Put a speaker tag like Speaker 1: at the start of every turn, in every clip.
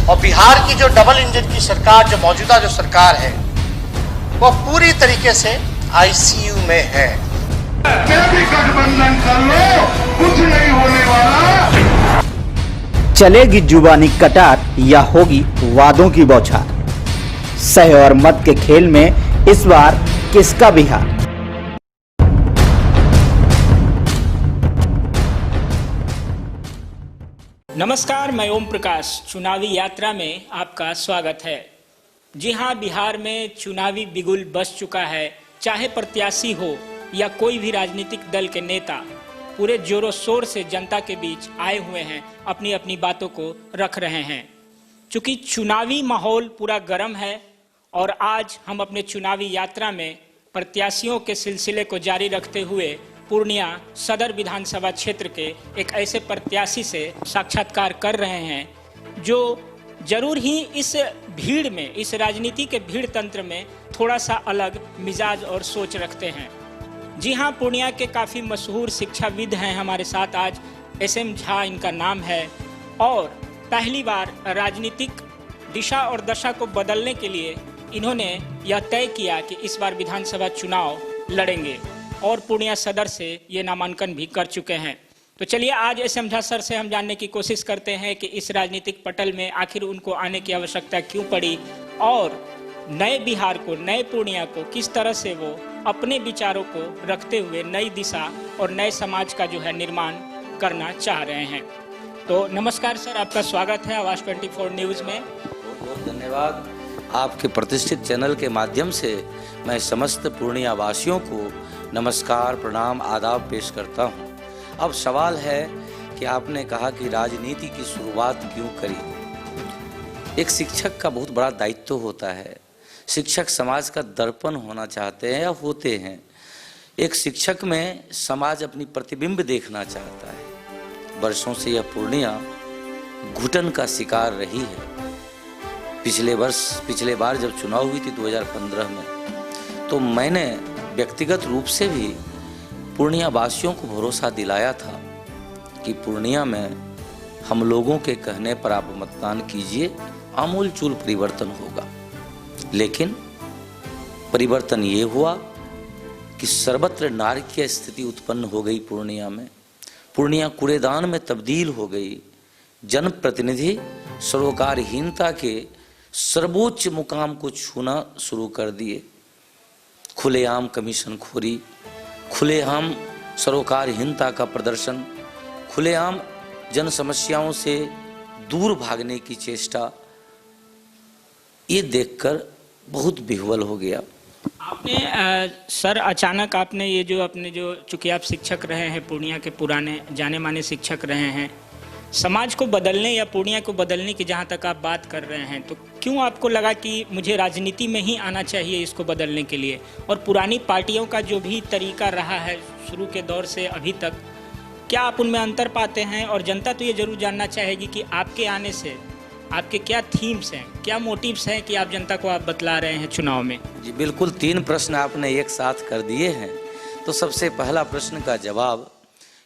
Speaker 1: और बिहार की जो डबल इंजन की सरकार, जो मौजूदा जो सरकार है, वो पूरी तरीके से आईसीयू में है।
Speaker 2: क्या भी गठबंधन कर लो, कुछ नहीं होने वाला।
Speaker 3: चलेगी जुबानी कटार या होगी वादों की बौछार, सह और मत के खेल में इस बार किसका बिहार?
Speaker 4: नमस्कार, मैं ओम प्रकाश। चुनावी यात्रा में आपका स्वागत है। जी हां, बिहार में चुनावी बिगुल बज चुका है। चाहे प्रत्याशी हो या कोई भी राजनीतिक दल के नेता, पूरे जोरों शोर से जनता के बीच आए हुए हैं, अपनी अपनी बातों को रख रहे हैं। चूंकि चुनावी माहौल पूरा गर्म है और आज हम अपने चुनावी यात्रा में प्रत्याशियों के सिलसिले को जारी रखते हुए पूर्णिया सदर विधानसभा क्षेत्र के एक ऐसे प्रत्याशी से साक्षात्कार कर रहे हैं जो जरूर ही इस भीड़ में, इस राजनीति के भीड़ तंत्र में थोड़ा सा अलग मिजाज और सोच रखते हैं। जी हां, पूर्णिया के काफ़ी मशहूर शिक्षाविद हैं हमारे साथ आज। SM झा इनका नाम है और पहली बार राजनीतिक दिशा और दशा को बदलने के लिए इन्होंने यह तय किया कि इस बार विधानसभा चुनाव लड़ेंगे और पूर्णिया सदर से ये नामांकन भी कर चुके हैं। तो चलिए आज SM झा सर से हम जानने की कोशिश करते हैं कि इस राजनीतिक पटल में आखिर उनको आने की आवश्यकता क्यों पड़ी और नए बिहार को, नए पूर्णिया को किस तरह से वो अपने विचारों को रखते हुए नई दिशा और नए समाज का जो है निर्माण करना चाह रहे हैं। तो नमस्कार सर, आपका स्वागत है आवाज 24 न्यूज़ में।
Speaker 5: बहुत बहुत धन्यवाद। आपके प्रतिष्ठित चैनल के माध्यम से मैं समस्त पूर्णिया वासियों को नमस्कार, प्रणाम, आदाब पेश करता हूं। अब सवाल है कि आपने कहा कि राजनीति की शुरुआत क्यों करी। एक शिक्षक का बहुत बड़ा दायित्व होता है। शिक्षक समाज का दर्पण होना चाहते हैं या होते हैं। एक शिक्षक में समाज अपनी प्रतिबिंब देखना चाहता है। वर्षों से यह पूर्णिया घुटन का शिकार रही है। पिछले बार जब चुनाव हुई थी 2015 में, तो मैंने व्यक्तिगत रूप से भी पूर्णिया वासियों को भरोसा दिलाया था कि पूर्णिया में हम लोगों के कहने पर आप मतदान कीजिए, आमूल चूल परिवर्तन होगा। लेकिन परिवर्तन ये हुआ कि सर्वत्र नारकीय स्थिति उत्पन्न हो गई। पूर्णिया में पूर्णिया कूड़ेदान में तब्दील हो गई। जनप्रतिनिधि सरोकारहीनता के सर्वोच्च मुकाम को छूना शुरू कर दिए। खुलेआम कमीशन खोरी, खुलेआम सरोकारहीनता का प्रदर्शन, खुलेआम जन समस्याओं से दूर भागने की चेष्टा, ये देखकर बहुत विह्वल हो गया।
Speaker 4: आपने सर अचानक आपने ये जो अपने जो चूंकि आप शिक्षक रहे हैं, पूर्णिया के पुराने जाने माने शिक्षक रहे हैं, समाज को बदलने या पूर्णिया को बदलने की जहाँ तक आप बात कर रहे हैं, तो क्यों आपको लगा कि मुझे राजनीति में ही आना चाहिए इसको बदलने के लिए? और पुरानी पार्टियों का जो भी तरीका रहा है शुरू के दौर से अभी तक, क्या आप उनमें अंतर पाते हैं? और जनता तो ये जरूर जानना चाहेगी कि आपके आने से आपके क्या थीम्स हैं, क्या मोटिव्स हैं कि आप जनता को आप बतला रहे हैं चुनाव में?
Speaker 5: जी बिल्कुल, 3 प्रश्न आपने एक साथ कर दिए हैं। तो सबसे पहला प्रश्न का जवाब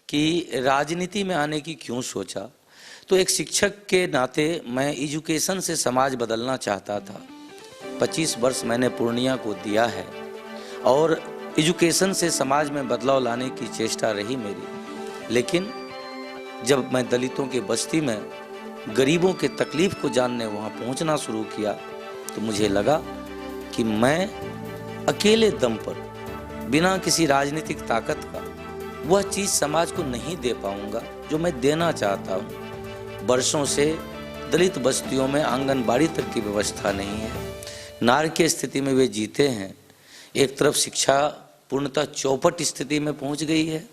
Speaker 5: कि राजनीति में आने की क्यों सोचा, तो एक शिक्षक के नाते मैं एजुकेशन से समाज बदलना चाहता था। 25 वर्ष मैंने पूर्णिया को दिया है और एजुकेशन से समाज में बदलाव लाने की चेष्टा रही मेरी। लेकिन जब मैं दलितों के बस्ती में गरीबों के तकलीफ को जानने वहाँ पहुँचना शुरू किया, तो मुझे लगा कि मैं अकेले दम पर बिना किसी राजनीतिक ताकत का वह चीज़ समाज को नहीं दे पाऊंगा जो मैं देना चाहता हूँ। वर्षों से दलित बस्तियों में आंगनबाड़ी तक की व्यवस्था नहीं है। नारकीय स्थिति में वे जीते हैं। एक तरफ शिक्षा पूर्णतः चौपट स्थिति में पहुंच गई है,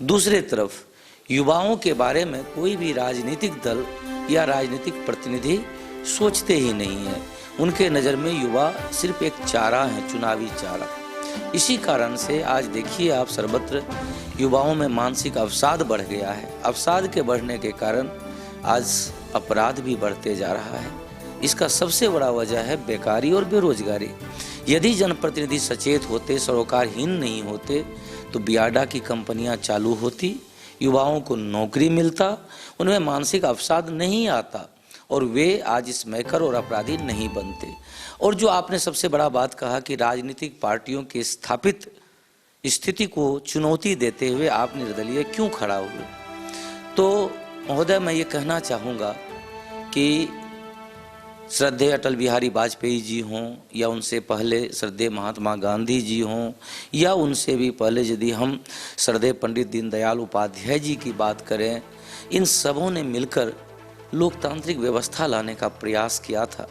Speaker 5: दूसरे तरफ युवाओं के बारे में कोई भी राजनीतिक दल या राजनीतिक प्रतिनिधि सोचते ही नहीं है। उनके नज़र में युवा सिर्फ एक चारा है, चुनावी चारा। इसी कारण से आज देखिए आप, सर्वत्र युवाओं में मानसिक अवसाद बढ़ गया है। अवसाद के बढ़ने के कारण आज अपराध भी बढ़ते जा रहा है। इसका सबसे बड़ा वजह है बेकारी और बेरोजगारी। यदि जनप्रतिनिधि सचेत होते, सरोकारहीन नहीं होते, तो बियाडा की कंपनियां चालू होती, युवाओं को नौकरी मिलता, उनमें मानसिक अवसाद नहीं आता और वे आज इस मैकर और अपराधी नहीं बनते। और जो आपने सबसे बड़ा बात कहा कि राजनीतिक पार्टियों के स्थापित स्थिति को चुनौती देते हुए आप निर्दलीय क्यों खड़ा हुए, तो महोदय मैं ये कहना चाहूँगा कि श्रद्धेय अटल बिहारी वाजपेयी जी हों या उनसे पहले श्रद्धेय महात्मा गांधी जी हों या उनसे भी पहले यदि हम श्रद्धेय पंडित दीनदयाल उपाध्याय जी की बात करें, इन सबों ने मिलकर लोकतांत्रिक व्यवस्था लाने का प्रयास किया था,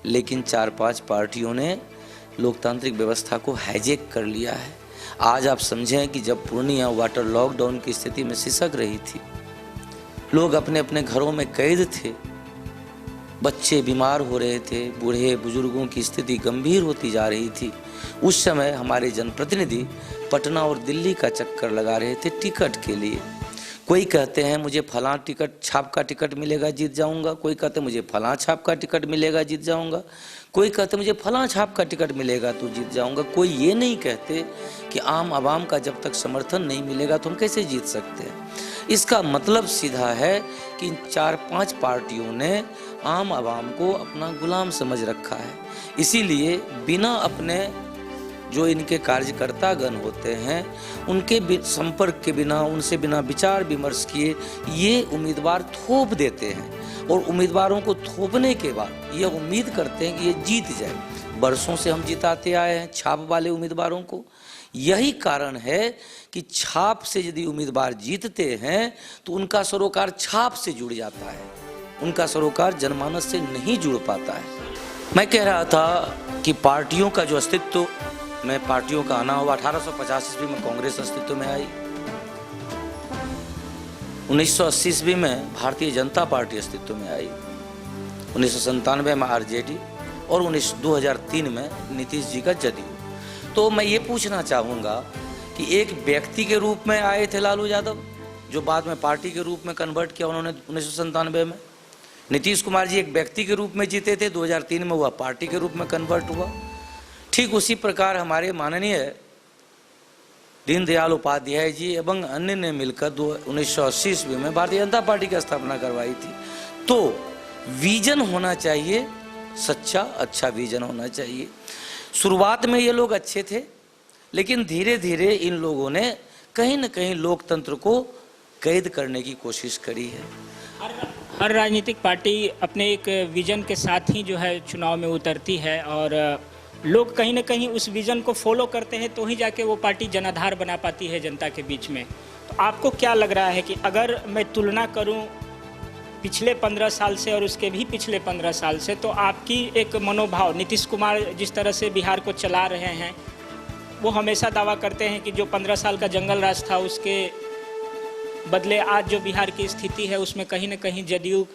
Speaker 5: लेकिन 4-5 पार्टियों ने लोकतांत्रिक व्यवस्था को हाईजैक कर लिया है। आज आप समझें कि जब पूर्णिया वाटर लॉकडाउन की स्थिति में सिसक रही थी, लोग अपने अपने घरों में कैद थे, बच्चे बीमार हो रहे थे, बूढ़े बुजुर्गों की स्थिति गंभीर होती जा रही थी, उस समय हमारे जनप्रतिनिधि पटना और दिल्ली का चक्कर लगा रहे थे टिकट के लिए। कोई कहते हैं मुझे फलां टिकट छाप का टिकट मिलेगा जीत जाऊंगा, कोई कहते मुझे फलां छाप का टिकट मिलेगा जीत जाऊंगा, कोई कहते मुझे फलां छाप का टिकट मिलेगा तो जीत जाऊंगा। कोई ये नहीं कहते कि आम आवाम का जब तक समर्थन नहीं मिलेगा तो हम कैसे जीत सकते हैं। इसका मतलब सीधा है कि 4-5 पार्टियों ने आम आवाम को अपना गुलाम समझ रखा है। इसीलिए बिना अपने जो इनके कार्यकर्तागण होते हैं उनके संपर्क के बिना, उनसे बिना विचार विमर्श किए ये उम्मीदवार थोप देते हैं और उम्मीदवारों को थोपने के बाद ये उम्मीद करते हैं कि ये जीत जाए। बरसों से हम जिताते आए हैं छाप वाले उम्मीदवारों को। यही कारण है कि छाप से यदि उम्मीदवार जीतते हैं तो उनका सरोकार छाप से जुड़ जाता है, उनका सरोकार जनमानस से नहीं जुड़ पाता है। मैं कह रहा था कि पार्टियों का जो अस्तित्व में पार्टियों का आना हुआ, 1850 ईस्वी में कांग्रेस अस्तित्व में आई, 1980 ईस्वी में भारतीय जनता पार्टी अस्तित्व में आई, 1997 में आरजेडी और 2003 में नीतीश जी का जदयू। तो मैं ये पूछना चाहूँगा कि एक व्यक्ति के रूप में आए थे लालू यादव, जो बाद में पार्टी के रूप में कन्वर्ट किया उन्होंने 1997 में। नीतीश कुमार जी एक व्यक्ति के रूप में जीते थे, 2003 में हुआ पार्टी के रूप में कन्वर्ट हुआ। ठीक उसी प्रकार हमारे माननीय दीनदयाल उपाध्याय जी एवं अन्य ने मिलकर 1980 ईस्वी में भारतीय जनता पार्टी की स्थापना करवाई थी। तो विजन होना चाहिए, सच्चा अच्छा विजन होना चाहिए। शुरुआत में ये लोग अच्छे थे, लेकिन धीरे धीरे इन लोगों ने कहीं न कहीं लोकतंत्र को कैद करने की कोशिश करी है।
Speaker 4: हर राजनीतिक पार्टी अपने एक विजन के साथ ही जो है चुनाव में उतरती है और लोग कहीं ना कहीं उस विजन को फॉलो करते हैं तो ही जाके वो पार्टी जनाधार बना पाती है जनता के बीच में। तो आपको क्या लग रहा है कि अगर मैं तुलना करूं पिछले 15 साल से और उसके भी पिछले 15 साल से, तो आपकी एक मनोभाव, नीतीश कुमार जिस तरह से बिहार को चला रहे हैं, वो हमेशा दावा करते हैं कि जो 15 साल का जंगल राज था उसके बदले आज जो बिहार की स्थिति है उसमें कहीं ना कहीं जदयू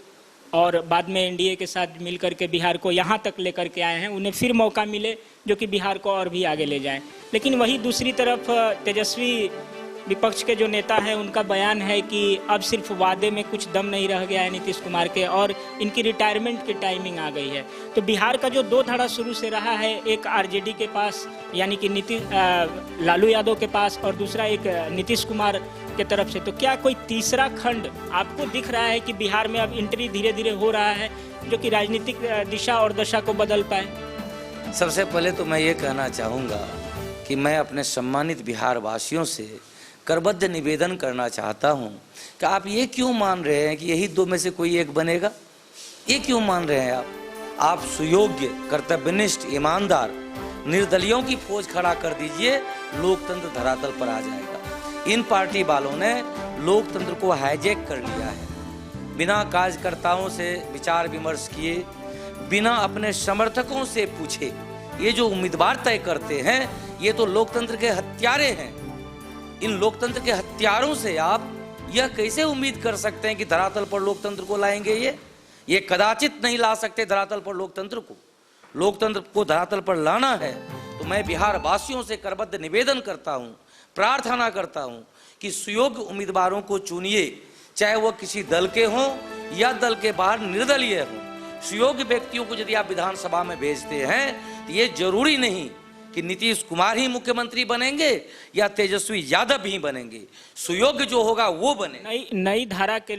Speaker 4: और बाद में एनडीए के साथ मिलकर के बिहार को यहाँ तक लेकर के आए हैं, उन्हें फिर मौका मिले जो कि बिहार को और भी आगे ले जाएं। लेकिन वही दूसरी तरफ तेजस्वी विपक्ष के जो नेता हैं उनका बयान है कि अब सिर्फ वादे में कुछ दम नहीं रह गया है नीतीश कुमार के और इनकी रिटायरमेंट की टाइमिंग आ गई है। तो बिहार का जो दो धड़ा शुरू से रहा है, एक आरजेडी के पास यानी कि लालू यादव के पास और दूसरा एक नीतीश कुमार के तरफ से, तो क्या कोई तीसरा खंड आपको दिख रहा है कि बिहार में अब एंट्री धीरे धीरे हो रहा है जो कि राजनीतिक दिशा और दशा को बदल पाए?
Speaker 5: सबसे पहले तो मैं ये कहना चाहूँगा कि मैं अपने सम्मानित बिहार वासियों से करबद्ध निवेदन करना चाहता हूँ कि आप ये क्यों मान रहे हैं कि यही दो में से कोई एक बनेगा? ये क्यों मान रहे हैं आप सुयोग्य, कर्तव्यनिष्ठ, ईमानदार निर्दलियों की फौज खड़ा कर दीजिए, लोकतंत्र धरातल पर आ जाएगा। इन पार्टी वालों ने लोकतंत्र को हाईजैक कर लिया है, बिना कार्यकर्ताओं से विचार विमर्श किए, बिना अपने समर्थकों से पूछे ये जो उम्मीदवार तय करते हैं ये तो लोकतंत्र के हत्यारे हैं। इन लोकतंत्र के हत्यारों से आप यह कैसे उम्मीद कर सकते हैं कि धरातल पर लोकतंत्र को लाएंगे? ये कदाचित नहीं ला सकते धरातल पर लोकतंत्र को। लोकतंत्र को धरातल पर लाना है तो मैं बिहार वासियों से करबद्ध निवेदन करता हूं, प्रार्थना करता हूं कि सुयोग्य उम्मीदवारों को चुनिए, चाहे वह किसी दल के हों या दल के बाहर निर्दलीय हों। सुयोग्य व्यक्तियों को यदि आप विधानसभा में भेजते हैं तो ये जरूरी नहीं कि नीतीश कुमार ही मुख्यमंत्री बनेंगे या तेजस्वी यादव ही बनेंगे, सुयोग्य जो होगा वो बने।
Speaker 4: नई धारा के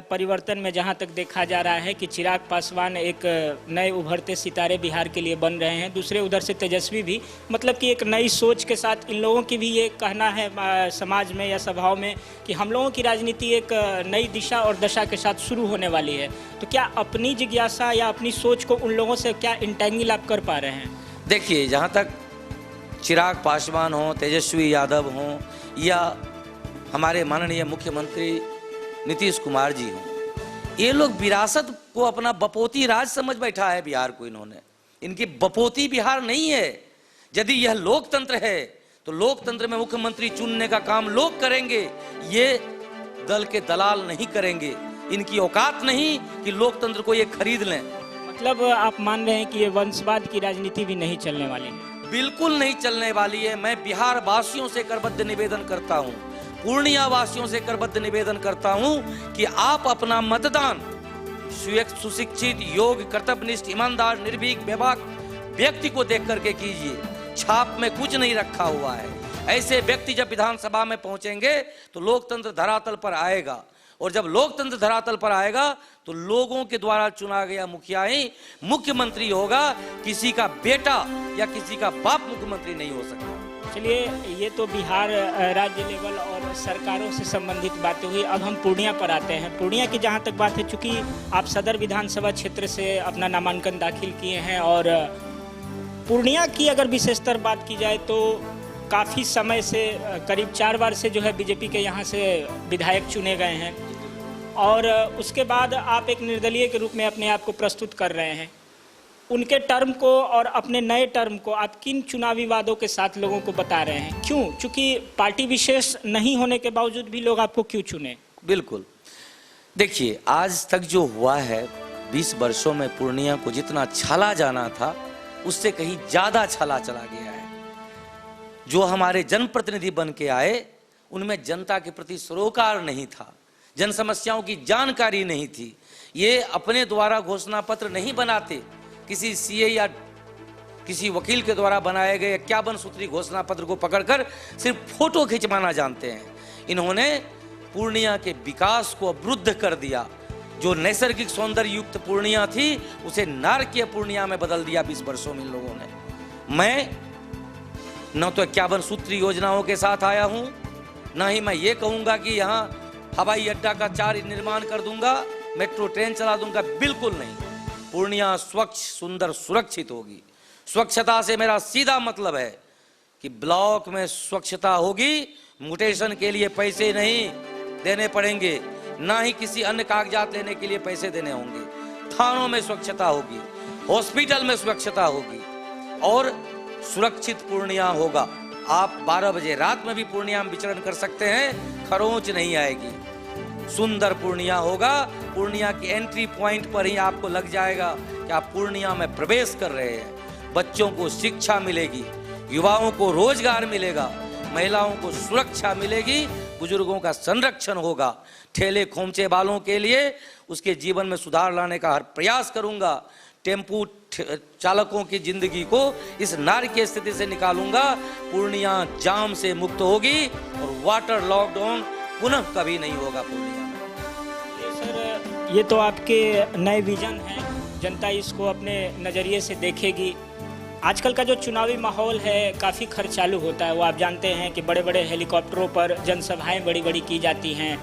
Speaker 4: परिवर्तन में जहां तक देखा जा रहा है कि चिराग पासवान एक नए उभरते सितारे बिहार के लिए बन रहे हैं, दूसरे उधर से तेजस्वी भी, मतलब कि एक नई सोच के साथ इन लोगों की भी ये कहना है समाज में या सभाओं में कि हम लोगों की राजनीति एक नई दिशा और दशा के साथ शुरू होने वाली है। तो क्या अपनी जिज्ञासा या अपनी सोच को उन लोगों से क्या इंटेंगल आप कर पा रहे हैं?
Speaker 5: देखिए, जहाँ तक चिराग पासवान हो, तेजस्वी यादव हो या हमारे माननीय मुख्यमंत्री नीतीश कुमार जी हो, ये लोग विरासत को अपना बपोती राज समझ बैठा है बिहार को। इन्होंने, इनकी बपोती बिहार नहीं है। यदि यह लोकतंत्र है तो लोकतंत्र में मुख्यमंत्री चुनने का काम लोग करेंगे, ये दल के दलाल नहीं करेंगे। इनकी औकात नहीं कि लोकतंत्र को ये खरीद लें।
Speaker 4: मतलब आप मान रहे हैं कि ये वंशवाद की राजनीति भी नहीं चलने वाली है?
Speaker 5: बिल्कुल नहीं चलने वाली है। मैं बिहार वासियों से करबद्ध निवेदन करता हूं, पूर्णिया वासियों से करबद्ध निवेदन करता हूं कि आप अपना मतदान सुशिक्षित, योग्य, कर्तव्यनिष्ठ, ईमानदार, निर्भीक, बेबाक व्यक्ति को देख करके कीजिए। छाप में कुछ नहीं रखा हुआ है। ऐसे व्यक्ति जब विधानसभा में पहुंचेंगे तो लोकतंत्र धरातल पर आएगा, और जब लोकतंत्र धरातल पर आएगा तो लोगों के द्वारा चुना गया मुखिया ही मुख्यमंत्री होगा। किसी का बेटा या किसी का बाप मुख्यमंत्री नहीं हो सकता।
Speaker 4: चलिए, ये तो बिहार राज्य लेवल और सरकारों से संबंधित बातें हुई। अब हम पूर्णिया पर आते हैं। पूर्णिया की जहाँ तक बात है, चूंकि आप सदर विधानसभा क्षेत्र से अपना नामांकन दाखिल किए हैं, और पूर्णिया की अगर विशेषतर बात की जाए तो काफ़ी समय से करीब 4 बार से जो है बीजेपी के यहाँ से विधायक चुने गए हैं, और उसके बाद आप एक निर्दलीय के रूप में अपने आप को प्रस्तुत कर रहे हैं। उनके टर्म को और अपने नए टर्म को आप किन चुनावी वादों के साथ लोगों को बता रहे हैं? क्यों? चूंकि पार्टी विशेष नहीं होने के बावजूद भी लोग आपको क्यों चुने?
Speaker 5: बिल्कुल, देखिए, आज तक जो हुआ है 20 वर्षों में पूर्णिया को जितना छाला जाना था उससे कहीं ज्यादा छाला चला गया है। जो हमारे जनप्रतिनिधि बन के आए उनमें जनता के प्रति सरोकार नहीं था, जन समस्याओं की जानकारी नहीं थी। ये अपने द्वारा घोषणा पत्र नहीं बनाते, किसी सीए या किसी वकील के द्वारा बनाए गए 51 सूत्री घोषणा पत्र को पकड़कर सिर्फ फोटो खिंचवाना जानते हैं। इन्होंने पूर्णिया के विकास को अवरुद्ध कर दिया। जो नैसर्गिक सौंदर्य युक्त पूर्णिया थी उसे नारकीय पूर्णिया में बदल दिया 20 वर्षों में इन लोगों ने। मैं न तो 51 सूत्री योजनाओं के साथ आया हूं, न ही मैं ये कहूंगा कि यहाँ हवाई अड्डा का 4 निर्माण कर दूंगा, मेट्रो ट्रेन चला दूंगा, बिल्कुल नहीं। पूर्णिया स्वच्छ, सुंदर, सुरक्षित होगी। स्वच्छता से मेरा सीधा मतलब है कि ब्लॉक में स्वच्छता होगी, म्यूटेशन के लिए पैसे नहीं देने पड़ेंगे, ना ही किसी अन्य कागजात लेने के लिए पैसे देने होंगे। थानों में स्वच्छता होगी, हॉस्पिटल में स्वच्छता होगी और सुरक्षित पूर्णिया होगा। आप 12 बजे रात में भी पूर्णिया में विचरण कर सकते हैं, खरोंच नहीं आएगी। सुंदर पूर्णिया होगा। पूर्णिया की एंट्री पॉइंट पर ही आपको लग जाएगा कि आप पूर्णिया में प्रवेश कर रहे हैं। बच्चों को शिक्षा मिलेगी, युवाओं को रोजगार मिलेगा, महिलाओं को सुरक्षा मिलेगी, बुजुर्गों का संरक्षण होगा। ठेले खोमचे वालों के लिए उसके जीवन में सुधार लाने का हर प्रयास करूंगा। टेम्पू चालकों की जिंदगी को इस नारकीय स्थिति से निकालूंगा। पूर्णिया जाम से मुक्त होगी और वाटर लॉकडाउन पुनः कभी नहीं होगा पूर्णिया में।
Speaker 4: ये सर, ये तो आपके नए विजन हैं, जनता इसको अपने नज़रिए से देखेगी। आजकल का जो चुनावी माहौल है काफ़ी खर्चालू होता है, वो आप जानते हैं कि बड़े बड़े हेलीकॉप्टरों पर जनसभाएं बड़ी बड़ी की जाती हैं।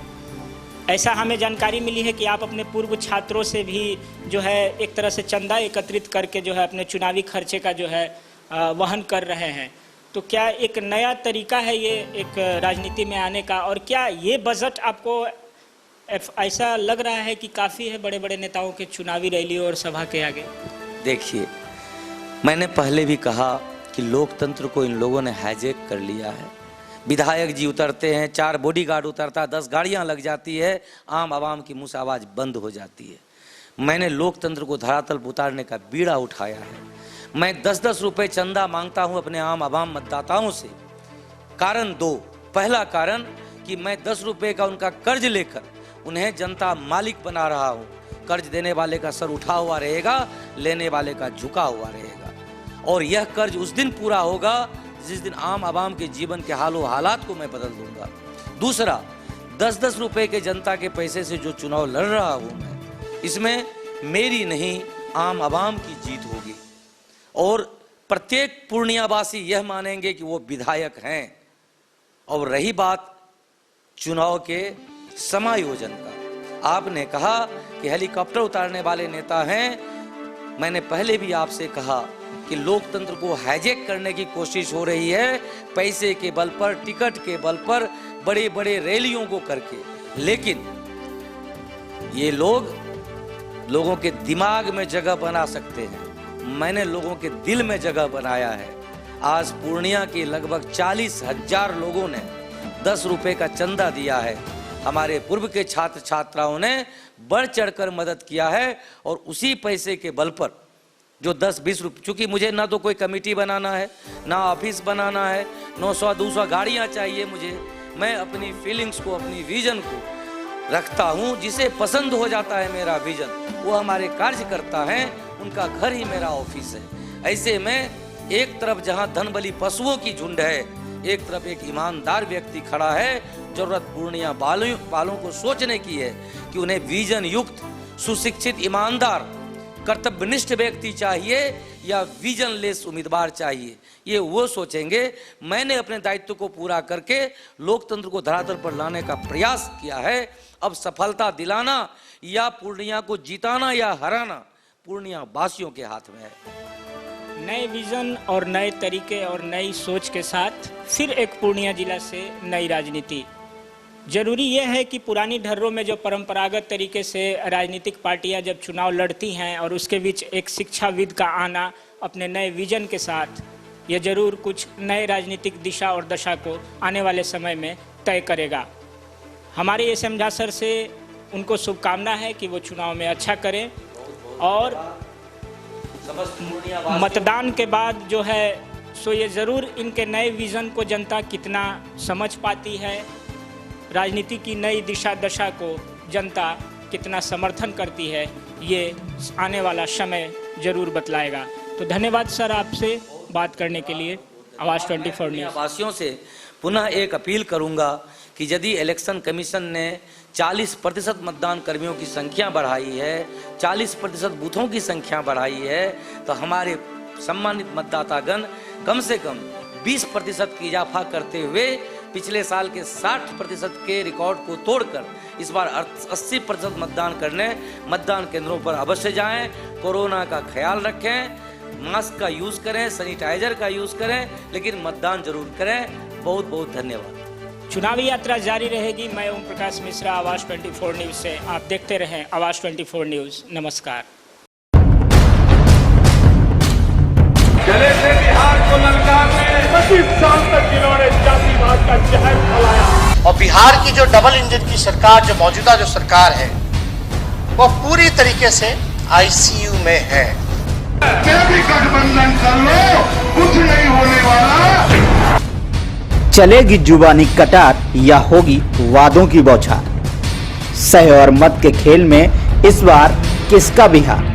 Speaker 4: ऐसा हमें जानकारी मिली है कि आप अपने पूर्व छात्रों से भी जो है एक तरह से चंदा एकत्रित करके जो है अपने चुनावी खर्चे का जो है वहन कर रहे हैं। तो क्या एक नया तरीका है ये एक राजनीति में आने का, और क्या ये बजट आपको ऐसा लग रहा है कि काफ़ी है बड़े बड़े नेताओं के चुनावी रैली और सभा के आगे?
Speaker 5: देखिए, मैंने पहले भी कहा कि लोकतंत्र को इन लोगों ने हाईजैक कर लिया है। विधायक जी उतरते हैं, 4 बॉडीगार्ड उतरता, 10 गाड़ियां लग जाती है, आम आवाम की मुंह से आवाज़ बंद हो जाती है। मैंने लोकतंत्र को धरातल पर उतारने का बीड़ा उठाया है। मैं 10-10 रुपए चंदा मांगता हूं अपने आम आवाम मतदाताओं से। कारण 2, पहला कारण कि मैं 10 रुपए का उनका कर्ज लेकर उन्हें जनता मालिक बना रहा हूं। कर्ज देने वाले का सर उठा हुआ रहेगा, लेने वाले का झुका हुआ रहेगा। और यह कर्ज उस दिन पूरा होगा जिस दिन आम आवाम के जीवन के हालो हालात को मैं बदल दूंगा। दूसरा, 10-10 रुपए के जनता के पैसे से जो चुनाव लड़ रहा हूं मैं, इसमें मेरी नहीं आम आवाम की जीत होगी और प्रत्येक पूर्णियावासी यह मानेंगे कि वो विधायक हैं। और रही बात चुनाव के समायोजन का, आपने कहा कि हेलीकॉप्टर उतारने वाले नेता हैं। मैंने पहले भी आपसे कहा कि लोकतंत्र को हाईजैक करने की कोशिश हो रही है, पैसे के बल पर, टिकट के बल पर, बड़े बड़े रैलियों को करके। लेकिन ये लोगों के दिमाग में जगह बना सकते हैं, मैंने लोगों के दिल में जगह बनाया है। आज पूर्णिया के लगभग 40,000 लोगों ने 10 रुपए का चंदा दिया है। हमारे पूर्व के छात्र छात्राओं ने बढ़ चढ़कर मदद किया है और उसी पैसे के बल पर जो 10-20 रुपये, चूंकि मुझे ना तो कोई कमेटी बनाना है, ना ऑफिस बनाना है, 900-200 गाड़ियां चाहिए मुझे। मैं अपनी फीलिंग्स को, अपनी विजन को रखता हूं। जिसे पसंद हो जाता है मेरा विजन, वो हमारे कार्यकर्ता हैं, उनका घर ही मेरा ऑफिस है। ऐसे में एक तरफ जहां धनबली पशुओं की झुंड है, एक तरफ एक ईमानदार व्यक्ति खड़ा है। जरूरत पूर्णिया वालों को सोचने की है कि उन्हें विजन युक्त, सुशिक्षित, ईमानदार, कर्तव्यनिष्ठ व्यक्ति चाहिए या विजन लेस उम्मीदवार चाहिए। ये वो सोचेंगे। मैंने अपने दायित्व को पूरा करके लोकतंत्र को धरातल पर लाने का प्रयास किया है। अब सफलता दिलाना या पूर्णिया को जिताना या हराना पूर्णिया वासियों के हाथ में है।
Speaker 4: नए विजन और नए तरीके और नई सोच के साथ फिर एक पूर्णिया जिला से नई राजनीति। जरूरी यह है कि पुरानी ढर्रों में जो परंपरागत तरीके से राजनीतिक पार्टियां जब चुनाव लड़ती हैं और उसके बीच एक शिक्षाविद का आना अपने नए विजन के साथ, यह जरूर कुछ नए राजनीतिक दिशा और दशा को आने वाले समय में तय करेगा। हमारे एसएम झा सर से उनको शुभकामना है कि वो चुनाव में अच्छा करें और मतदान के बाद जो है सो ये ज़रूर इनके नए विज़न को जनता कितना समझ पाती है, राजनीति की नई दिशा दशा को जनता कितना समर्थन करती है, ये आने वाला समय ज़रूर बतलाएगा। तो धन्यवाद सर आपसे बात करने के लिए। आवाज़ 24 न्यूज़
Speaker 5: वासियों से पुनः एक अपील करूंगा कि यदि इलेक्शन कमीशन ने 40% मतदान कर्मियों की संख्या बढ़ाई है, 40% बूथों की संख्या बढ़ाई है, तो हमारे सम्मानित मतदातागण कम से कम 20% की इजाफा करते हुए पिछले साल के 60% के रिकॉर्ड को तोड़कर इस बार 80% मतदान करने मतदान केंद्रों पर अवश्य जाएं। कोरोना का ख्याल रखें, मास्क का यूज़ करें, सैनिटाइजर का यूज़ करें, लेकिन मतदान जरूर करें। बहुत बहुत धन्यवाद।
Speaker 4: चुनावी यात्रा जारी रहेगी। मैं ओम प्रकाश मिश्रा, आवाज़ 24 न्यूज़ से। आप देखते रहें आवाज़ 24 न्यूज़। नमस्कार।
Speaker 2: चले थे बिहार को ललकारने, 25 साल तक इन्होंने जातिवाद का जहर फैलाया।
Speaker 1: और बिहार की जो डबल इंजन की सरकार, जो मौजूदा जो सरकार है, वो पूरी तरीके से आईसीयू में है।
Speaker 2: क्या भी गठबंधन कर लो, कुछ नहीं होने वाला।
Speaker 3: चलेगी जुबानी कटार या होगी वादों की बौछार। सह और मत के खेल में इस बार किसका बिहार?